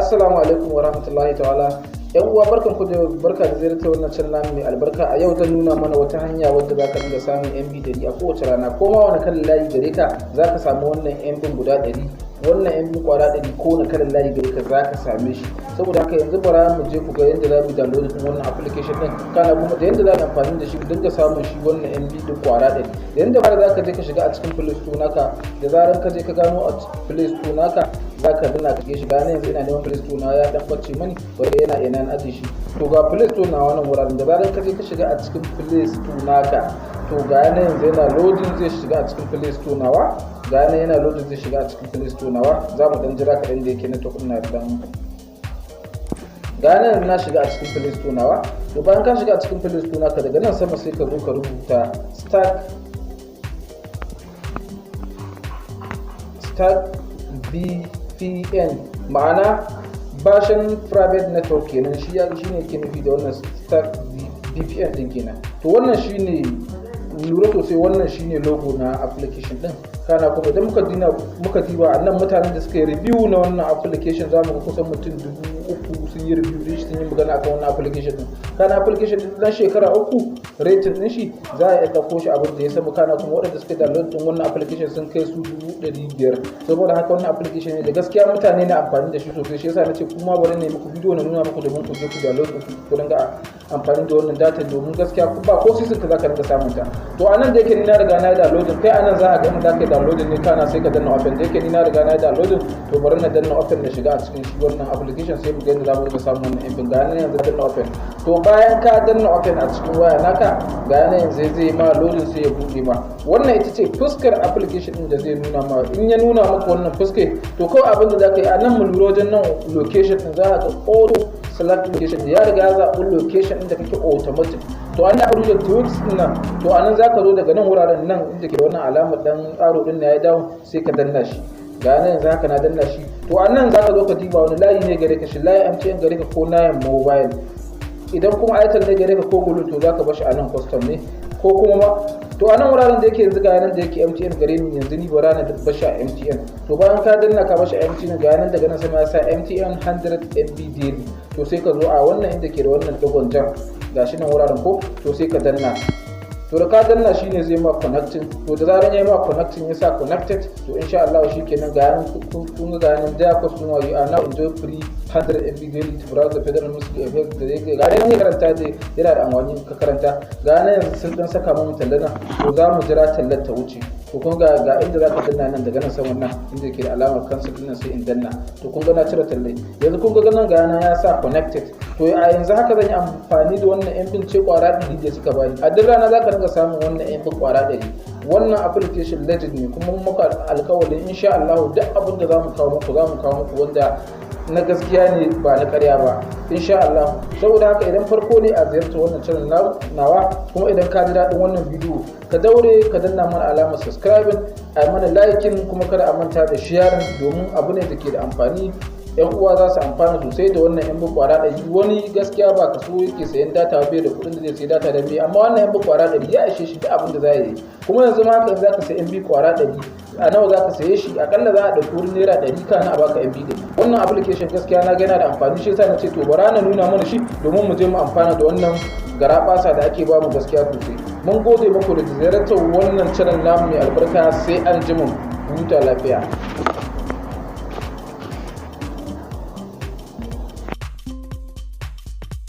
Assalamu alaikum wa rahmatullahi ta'ala. Yan uwa barka da ziyartar wannan channel mai albarka. A yau zan nuna mana wata hanya wadda zaka dinga samun MB 100 a kowace rana. Ko ma wani kalan layi gare ka zaka samu wannan MB guda 100. Wannan MB kwara 100 ko wani kalan layi gare ka zaka same shi. Saboda haka yanzu bara mu je ku ga yadda za mu download din wannan application din. Kana kuma da yadda za ka amfani da shi dinga samun shi wannan MB din kwara 100. Yanda bara zaka je ka shiga a cikin Play Store naka. Da zaran ka je ka gano a Play Store naka zaka dinga kake shiga ne. Yanzu ina neman Play Store na ya dan bace mani wanda yana ina na aje shi. To ga Play Store na wannan wuraren da zaran ka je ka shiga a cikin Play Store naka, to ga yana yanzu yana loading zai shiga a cikin Play Store nawa. Ga yana loading zai shiga a cikin Play Store nawa. Za mu dan jira kaɗan da yake na to ina dan ga nan na shiga a cikin Play Store nawa. To bayan ka shiga a cikin Play Store naka, daga nan sama sai ka zo ka rubuta Stack VPN, ma'ana version private network kenan. Shine ke nufi da wannan Stack VPN din kenan. To wannan shine lura sosai, wannan shine logo na application din. Kana kuma idan muka diba annan mutanen da suka yi review na wannan application za mu ga kusan mutum 3,000 sun yi review din shi, sun yi magana akan wannan application din. Kana application din dan shekara 3 rating din shi za a iya dauko shi abin da ya samu. Kana kuma waɗanda suka download din wannan application sun kai su 500. saboda haka wannan application ne da gaskiya mutane na amfani da shi sosai. Shi yasa nace kuma bari ne muku video na nuna muku domin ku je ku download ku dinga amfani da wannan data, domin gaskiya ba ko sisin ka zaka dinga samun ta. To anan da yake ni na riga na yi downloading, kai anan za ka ga inda zaka yi downloading ne. Kana sai ka danna open. Da yake ni na riga na yi downloading, to bari na danna open na shiga a cikin shi wannan application sai mu ga yadda za mu dinga samun wannan MB. Ga nan yanzu danna open. To bayan ka danna open a cikin waya naka, ga nan yanzu zai ma loading sai ya buɗe ma. Wannan ita ce fuskar application din da zai nuna ma. In ya nuna maka wannan fuskar, to kawai abin da zaka yi a nan mu lura wajen nan location din za ka ga auto select location. Ya riga ya zaɓi location inda kake automatic. To an da da tweaks din nan, to anan zaka zo daga nan wuraren nan inda ke wannan alamar dan aro din ya dawo sai ka danna shi. Ga nan yanzu haka na danna shi. To anan zaka zo ka diba wani layi ne gare ka, shi layi MTN gare ka ko layin mobile. Idan kuma Airtel ne gare ka ko Glo, to zaka bar shi anan custom ne ko kuma ma to anan wuraren da yake yanzu ga nan da yake MTN gare ni yanzu ni bara na bar shi a MTN. To bayan ka danna ka bar shi a MTN, ga nan daga nan sama ya sa MTN 100 MB daily. To sai ka zo a wannan inda ke da wannan dogon jan, gashi nan wuraren ko, to sai ka danna. To da ka danna shine zai ma connecting. To da zaran yayi ma connecting ya sa connected, to insha Allah shikenan ga nan kun ga nan da customer you are now enjoy free 100 MB daily to browse the federal muslim affairs. Da yake ga nan karanta dai yana da amfani ka karanta. Ga nan yanzu sun dan saka mu tallana, to za mu jira tallar ta wuce. To kun ga inda za ka danna nan daga nan saman nan inda yake da alamar cancel din nan sai in danna. To kun ga na cire tallai. Yanzu kun ga nan ga nan ya sa connected. To a yanzu haka zan yi amfani da wannan MB ce kwara 100 da suka bani. A duk rana za ka dinga samun wannan MB kwara 100. Wannan application legend ne, kuma mun maka alƙawarin insha Allah duk abin da za mu kawo muku wanda na gaskiya ne ba na ƙarya ba insha Allah. Saboda haka idan farko ne a ziyarta wannan channel nawa, kuma idan ka ji daɗin wannan bidiyo ka daure ka danna mana alamar subscribing, a mana liking, kuma kada a manta da sharing, domin abu ne da ke da amfani. Yan uwa za su amfana sosai da wannan MB kwara 100. Wani gaskiya ba kaso yake sayan data bai da kuɗin da zai sayi data da bai, amma wannan MB kwara 100 ya ishe shi da abin da za yi. Kuma yanzu ma haka za ka sayi MB kwara 100 a nawa za ka saye shi? Akalla za a ɗauki wurin naira 100 kana a baka MB da. Wannan application gaskiya na ga yana da amfani, shi yasa na ce to bara na nuna mana shi domin mu je mu amfana da wannan garabasa da ake ba mu gaskiya sosai. Mun gode muku da ziyartar wannan channel namu mai albarka. Sai an ji mu, huta lafiya.